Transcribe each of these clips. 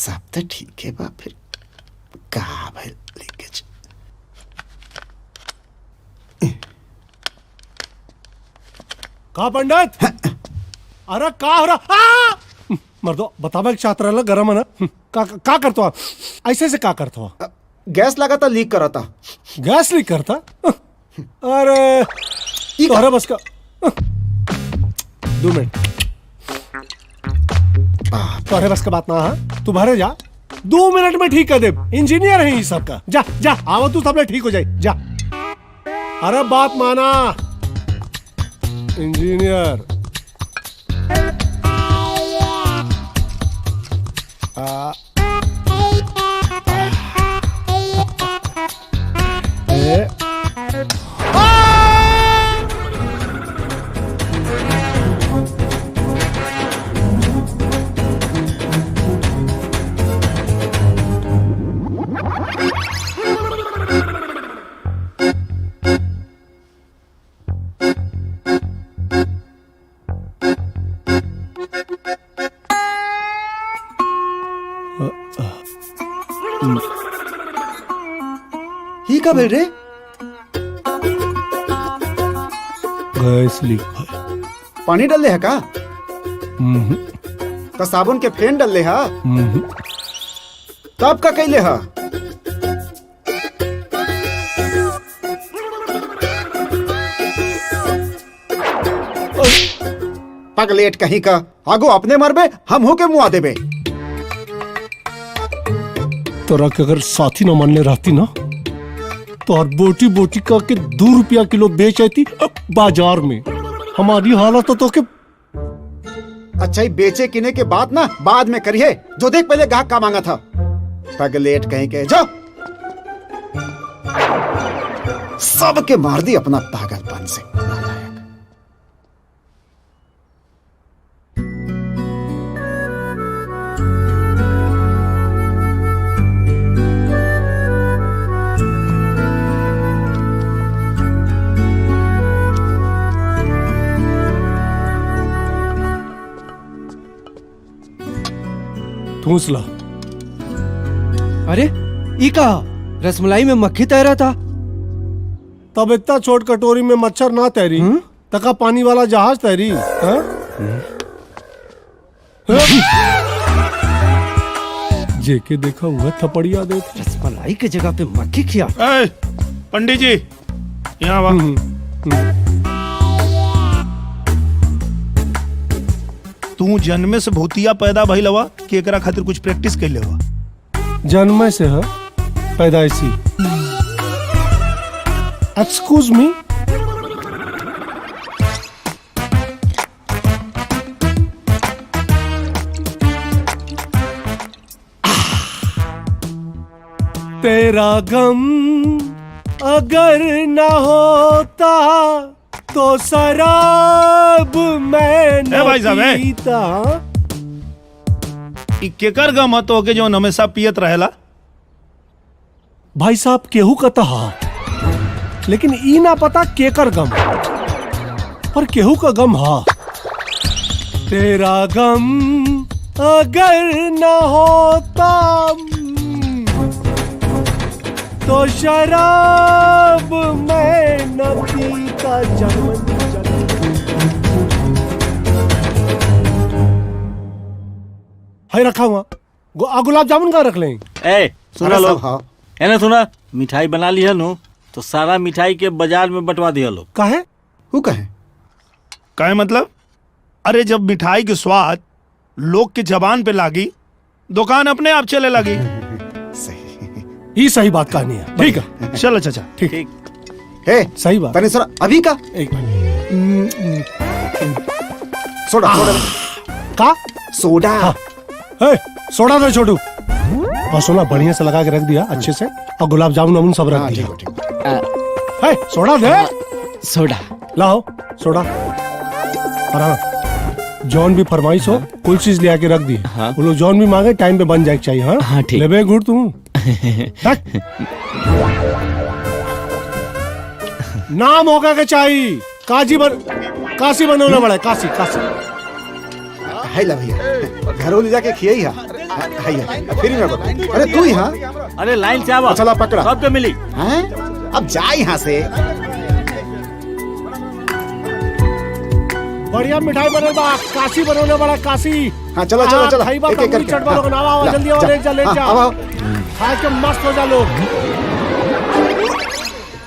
सब तो ठीक है बा, फिर कहा भाई लीकेज। का पंडित? अरे का हो रहा? मर्दो बतावा चाहत रहला गरम है ना? का करतो आप? ऐसे से का करतो? गैस लगा था, लीक करा था। गैस लीक करता? अरे तोहरा बस का 2 मिनट। तोहरे बस का बात ना है, तू भरे जा, 2 मिनट में ठीक कर दे। इंजीनियर है ये सब का। जा जा आओ, तू सबले ठीक हो जाए, जा। अरे बात माना इंजीनियर। ही का भेल रे? गैस लीक है। पानी डाल ले है का? का साबुन के फेन डाल ले है? तब का कैले है? पगलेट कहीं का, आगो अपने मरबे, हम हो के मुआ देबे। तोरा के अगर साथी न मानले रहती ना, तो और बोटी बोटी का के 2 रुपया किलो बेच आती बाजार में। हमारी हालत तो के। अच्छा ही बेचे किने के बाद ना बाद में करिए, जो देख पहले गाहक का मांगा था। पगलेट कहीं के, जाओ। सबके मार दी अपना पागलपन से। ठूंसला। अरे ई कहा? रसमलाई में मक्खी तैरा था। तब इतना छोट कटोरी में मच्छर ना तैरी, तका पानी वाला जहाज तैरी। जेके देखा हुआ थपड़िया दे। रसमलाई के जगह पे मक्खी खिया। पंडित जी यहाँ वा। तू जन्मे से भूतिया पैदा भइल हवा कि एकरा खातिर कुछ प्रैक्टिस कैले हवा? जन्म से है पैदाइशी। एक्सक्यूज मी, तेरा गम अगर न होता तो शराब मैं न पीता। केकर गम तो के जो हमेशा पियत रहेला? भाई साहब केहू का हा, लेकिन ई ना पता केकर गम, पर केहू का गम हा। तेरा गम अगर न होता तो शराब मैं न पीता। हाय रखा हुआ गुलाब जामुन का रख लें। सुना लो, है ना? सुना, मिठाई बना ली है नु, तो सारा मिठाई के बाजार में बंटवा दिया लो। काहे? वो कहे? काहे मतलब? अरे जब मिठाई के स्वाद लोग के जबान पे लागी, दुकान अपने आप चले लगी। ये सही बात कहानी है। ठीक है, चलो चाचा। ठीक। हे सही बात। तने सुना अभी का? एक सोडा का? सोडा। हे, सोडा दे छोटू। और सुना, बढ़िया से लगा के रख दिया अच्छे से, और गुलाब जामुन अमुन सब रख दिया। हे, सोडा दे। सोडा लाओ सोडा। और हाँ, जॉन भी फरमाइश हो, कोई चीज ले आके रख दी। वो लोग जॉन भी मांगे, टाइम पे बन जाए चाहिए। हाँ हाँ ठीक। लेबे गुड़ तू। नाम होगा के चाहिए। काशी बनोले बड़ा, काशी काशी। है ला भैया, घरों ले जाके खियाई है। फिर मैं बता। अरे तू यहाँ अरे लाइन से आवा, चला पकड़ा। सबके मिली। हैं? अब जा यहाँ से। बढ़िया मिठाई बने बा, काशी बनोने वाला काशी। हाँ चलो चलो चलो, खाई बा एक एक कंगनी करके। चट वालों का नाम आओ, ला, जल्दी आओ, ले जा ले हाँ, जा। आओ, आओ। खा के मस्त हो जा लोग।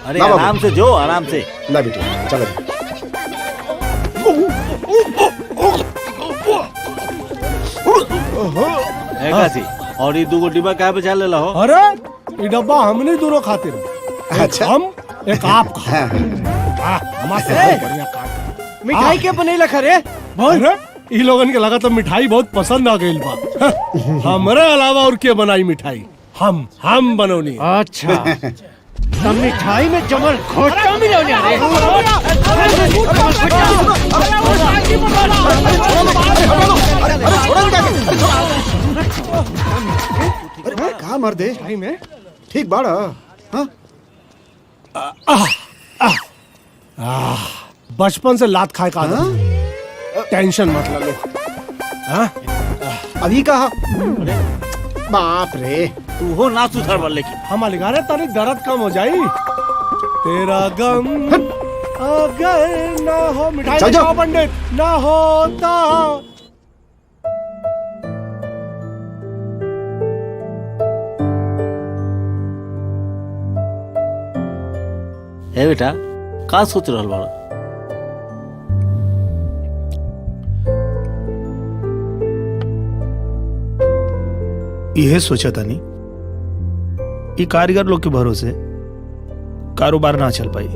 अरे ना बाबू। आराम से जो, आराम से। ला बेटी चलो। ए काशी, और ये 2 डिब्बा कहाँ पे चल ले हो? अरे ये डब्बा हमने दोनों खाते रहे। अच्छा। हम एक आप खा। हाँ, मस्त है, बढ़िया खा। मिठाई के बनेला खरे? अरे ई लोगन के लगा तो मिठाई बहुत पसंद आ गई बा। हमरे अलावा और के बनाई मिठाई? हम बनौनी। अच्छा तो मिठाई में जमल खोटा मिलौने रे। अरे कहाँ मर दे? मिठाई में ठीक बाड़ा। हाँ? बचपन से लात खाए का आदत। हाँ? टेंशन मत लो। हाँ? अभी कहा? बाप रे। तू हो ना सुधर वाले की। हम लिगारे तारी दर्द कम हो जाई। तेरा गम अगर ना हो, मिठाई चल ले जाओ। जाओ पंडित, ना होता। ए बेटा, का सोच रहल बाड़ा? यह सोचा था नहीं, ये कारीगर लोग के भरोसे कारोबार ना चल पाई।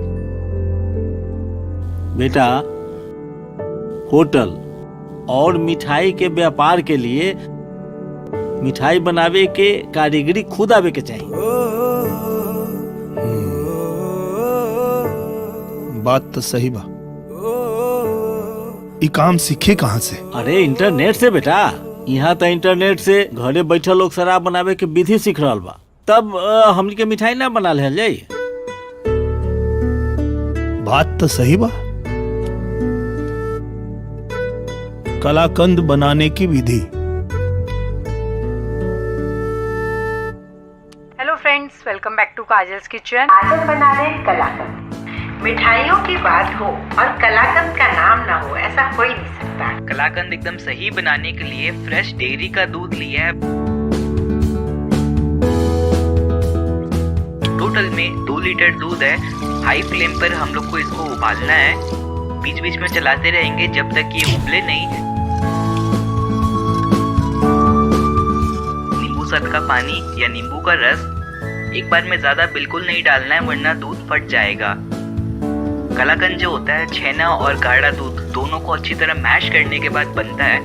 बेटा, होटल और मिठाई के व्यापार के लिए मिठाई बनावे के कारीगरी खुद आवे के चाहिए। बात तो सही बा। ये काम सीखे कहाँ से? अरे इंटरनेट से बेटा। यहाँ तो इंटरनेट से घरे बैठल लोग शराब बनावे के विधि सीख रहल बा। तब हमनी के मिठाई ना बना ले जाई। बात तो सही बा। कलाकंद बनाने की विधि। Hello friends, welcome back to Kajal's kitchen. आज हम बना रहे हैं कलाकंद। मिठाइयों की बात हो और कलाकंद का नाम ना हो, ऐसा हो ही नहीं सकता। कलाकंद एकदम सही बनाने के लिए फ्रेश डेयरी का दूध लिया है। टोटल में 2 लीटर दूध है। हाई फ्लेम पर हम लोग को इसको उबालना है। बीच बीच में चलाते रहेंगे जब तक ये उबले नहीं। नींबू सद का पानी या नींबू का रस एक बार में ज्यादा बिल्कुल नहीं डालना है, वरना दूध फट जाएगा। कलाकंद जो होता है, छेना और गाढ़ा दूध दोनों को अच्छी तरह मैश करने के बाद बनता है।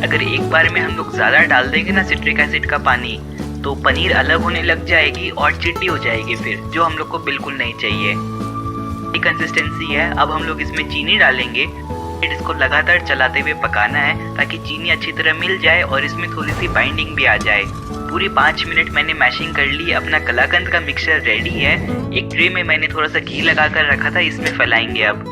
अगर एक बार में हम लोग ज्यादा डाल देंगे ना सिट्रिक एसिड का पानी, तो पनीर अलग होने लग जाएगी और चिट्टी हो जाएगी फिर, जो हम लोग को बिल्कुल नहीं चाहिए। ये कंसिस्टेंसी है। अब हम लोग इसमें चीनी डालेंगे। इसको लगातार चलाते हुए पकाना है ताकि चीनी अच्छी तरह मिल जाए और इसमें थोड़ी सी बाइंडिंग भी आ जाए। पूरी 5 मिनट मैंने मैशिंग कर ली। अपना कलाकंद का मिक्सचर रेडी है। एक ट्रे में मैंने थोड़ा सा घी लगा कर रखा था, इसमें फैलाएंगे अब।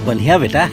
बढ़िया बेटा।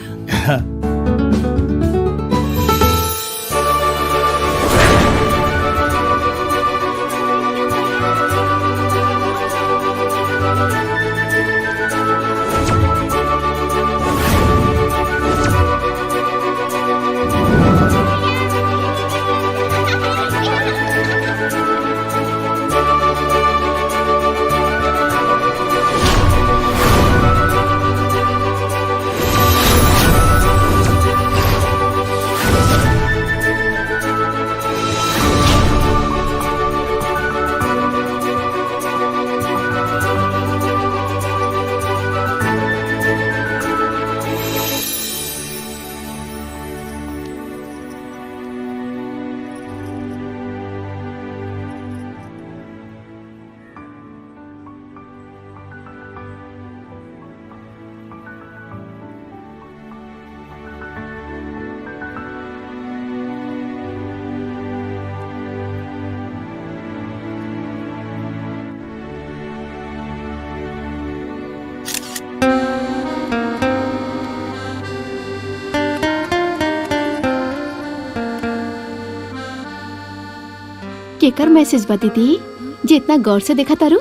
केकर मैसेज बा दीदी जे इतना गौर से देखा तारू?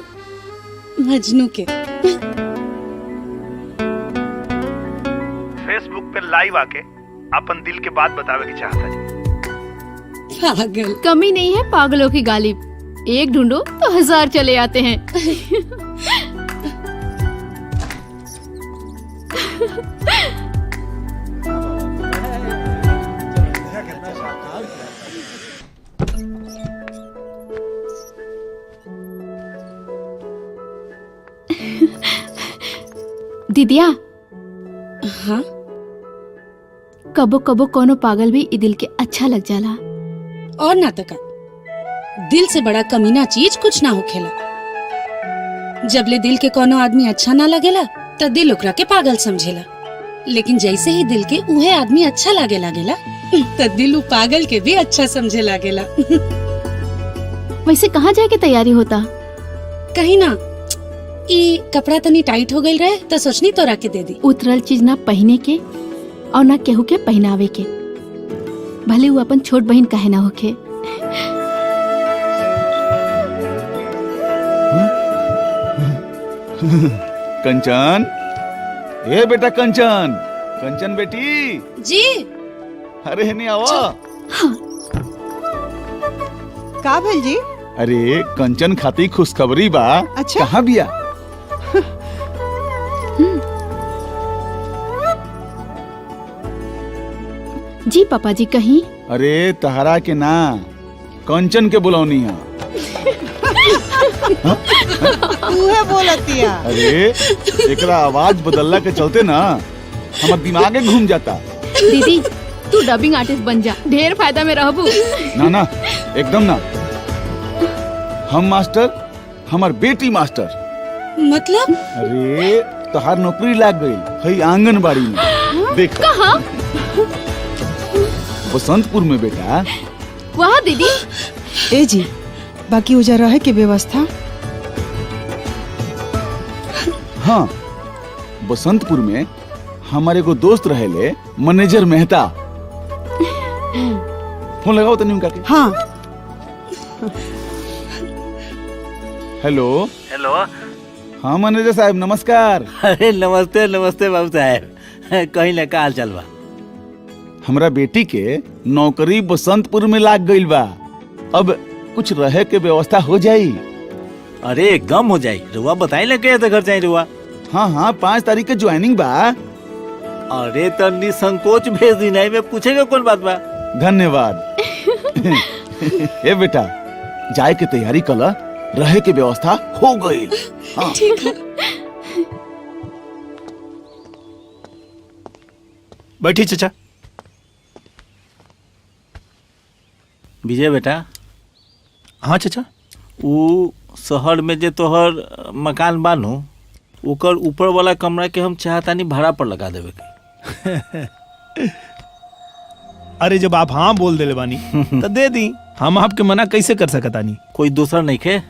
मजनू के। फेसबुक पे लाइव आके अपन दिल के बात बतावे की चाहता जी। पागल। कमी नहीं है पागलों की गालिब, एक ढूंढो तो 1000 चले आते हैं। दीदिया, हाँ कबो कबो कोनो पागल भी ई दिल के अच्छा लग जाला। और ना तका दिल से बड़ा कमीना चीज कुछ ना होखेला। जबले दिल के कोनो आदमी अच्छा ना लगेला त दिल ओकरा के पागल समझेला, लेकिन जैसे ही दिल के उहे आदमी अच्छा लागे लागेला त दिल उ पागल के भी अच्छा समझे लागेला। वैसे कहाँ जाए के तैयारी होता? कहीं ना ई कपड़ा तनी टाइट हो गई रहे तो सोचनी तोरा के दे दी। उतरल चीज ना पहने के और ना केहू के पहनावे के, भले वो अपन छोट बहन कहे ना होके। कंचन, ए बेटा कंचन, कंचन बेटी। जी। अरे नहीं आवा। का भेल जी? अरे कंचन खाती खुशखबरी बा। अच्छा? कहाँ बिया? जी पापा जी कहीं? अरे तहरा के ना, कंचन के बुलौनी है। उहे बोलतिया। अरे एकरा आवाज बदलला के चलते ना हमार दिमागे घूम जाता। दीदी तू डबिंग आर्टिस्ट बन जा, ढेर फायदा में रहबू। ना ना एकदम ना। हम मास्टर, हमार बेटी मास्टर। मतलब? अरे तोहार नौकरी लाग गई है आंगनबाड़ी में। देख कहाँ? बसंतपुर में बेटा। वाह दीदी। ए जी, बाकी उजा रहे के व्यवस्था? हाँ, बसंतपुर में हमारे को दोस्त रहेले मैनेजर मेहता। फोन लगाओ तनी उनका के। हाँ। हेलो। हेलो। हाँ मैनेजर साहब नमस्कार। अरे नमस्ते नमस्ते बाबू साहब, कहीं ना का हाल चाल बा? हमरा बेटी के नौकरी बसंतपुर में लाग गईल बा, अब कुछ रहे के व्यवस्था हो जाई। अरे एकदम हो जाई। रुआ बताई ना के घर जाई रुआ। हाँ हाँ 5 तारीख के ज्वाइनिंग बा। अरे तो निसंकोच भेज दी, नहीं में पूछेगा कौन बात बा। धन्यवाद। ए बेटा जाए के तैयारी कला, रहे के व्यवस्था हो गई। हाँ। ठीक है। बैठी चचा। विजय बेटा। हाँ चचा। वो शहर में जे तोहर मकान बानू, ओकर ऊपर वाला कमरा के हम चाहतानी भाड़ा पर लगा देवे के। अरे जब आप हाँ बोल देले बानी तो दे दी। हम आपके मना कैसे कर सकतानी? कोई दूसरा नहीं खे?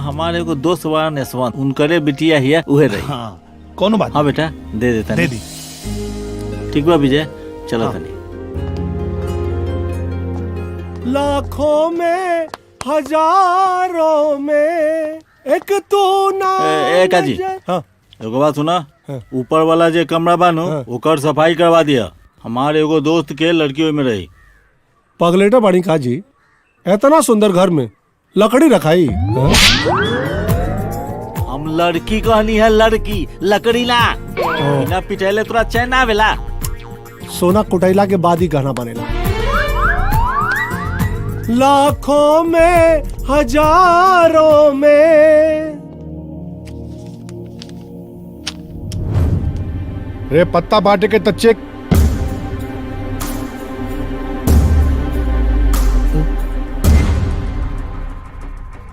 हमारे को दोस्त बा नेसवन, उनकरे बिटिया हिया उहे रही। हाँ कौन बात? हाँ बेटा दे देता। दे दी। ठीक बा विजय, चलो तनी। लाखों में हजारों में एक तू ना। ए काजी, हाँ। एगो बात सुना। हाँ। ऊपर वाला जे कमरा बानू, हाँ। ओकर सफाई करवा दिया। हमारे एगो दोस्त के लड़की में रही। पगलेटा बाड़ी काजी, इतना सुंदर घर में लकड़ी रखाई। हाँ? हम लड़की कहनी है, लड़की, लकड़ी ना। बिना पिटैले तोरा चैन ना आवेला। सोना कुटैला के बाद ही गहना बनेला। लाखों में हजारों में। रे पत्ता बांटे के तच्चे।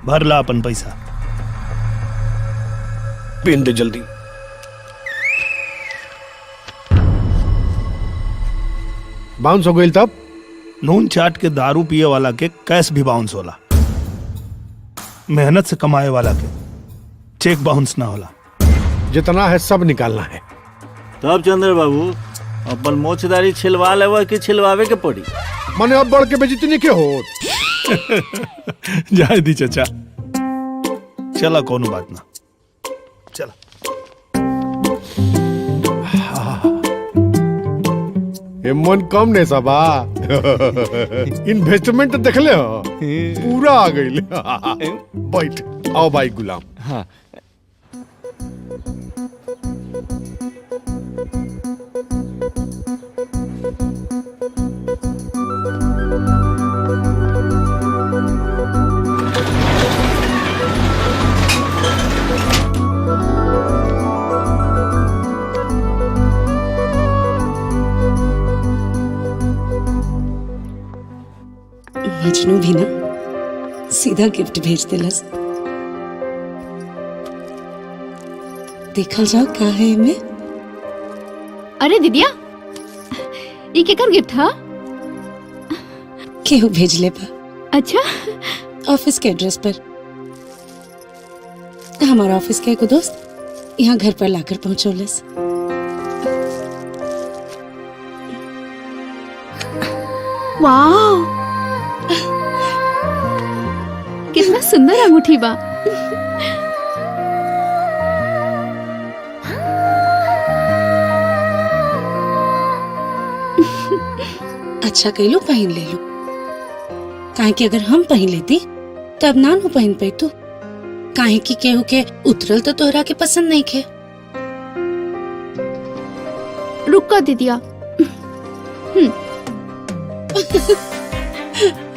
भरला अपन पैसा। पिन दे जल्दी। बाउंस हो गई तब? नून चाट के दारू पिए वाला के कैश भी बाउंस होला, मेहनत से कमाए वाला के चेक बाउंस ना होला। जितना है सब निकालना है। तब चंद्र बाबू अपन मोछदारी छिलवा लेवा कि छिलवावे के पड़ी? मने अब बढ़ के बेइज्जती नहीं के हो। जाए दी चचा, चला कोनो बात ना, चला। मन कम ने सबा इन्वेस्टमेंट देख ले हो, पूरा आ गई। बैठ आओ भाई गुलाम। हाँ मजनू भी ना सीधा गिफ्ट भेज दिलस। देखल जाओ का है में। अरे दीदिया, ये केकर गिफ्ट हा? केहू भेज ले बा। अच्छा, ऑफिस के एड्रेस पर। हमारा ऑफिस का एक दोस्त यहाँ घर पर लाकर पहुंचौलस। वाह, कितना सुंदर अंगूठी बा। अच्छा कहिलो पहन ले लो, काहे कि अगर हम पहन लेती तब ना नु पहन पाई तू। काहे कि केहू के उतरल तो तोहरा के पसंद नहीं खे। रुको दीदिया।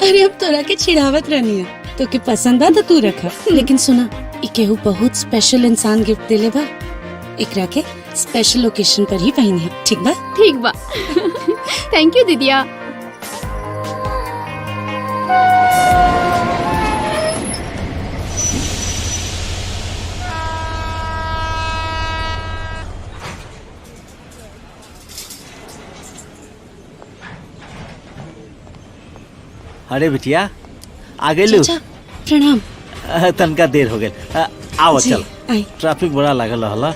अरे अब तोरा के छिड़ावत रहनी है, तो के पसंद बा तो तू रखा। लेकिन सुना, ई केहू बहुत स्पेशल इंसान गिफ्ट देले बा, एकरा के स्पेशल ओकेशन पर ही पहनी है। ठीक बा? ठीक बा। थैंक यू दीदिया। अरे बिटिया आ गेलू। चाचा प्रणाम। तनका देर हो गई, आओ जी, चल। आई। ट्रैफिक बड़ा लागल रहला,